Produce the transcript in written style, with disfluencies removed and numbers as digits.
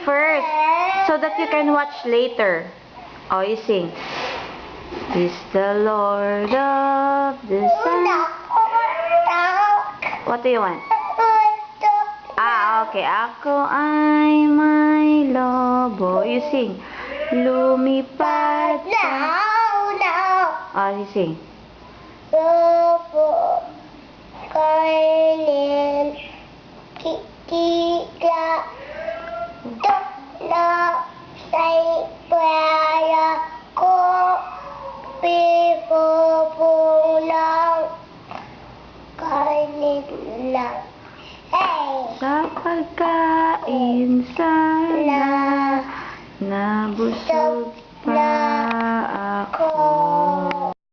first so that you can watch later. Oh, you sing. He's the Lord of the sun. What do you want? Okay. Ako ay may lobo. You sing. Lumipad sa... Oh, you sing. Lobo, kainin, kikila,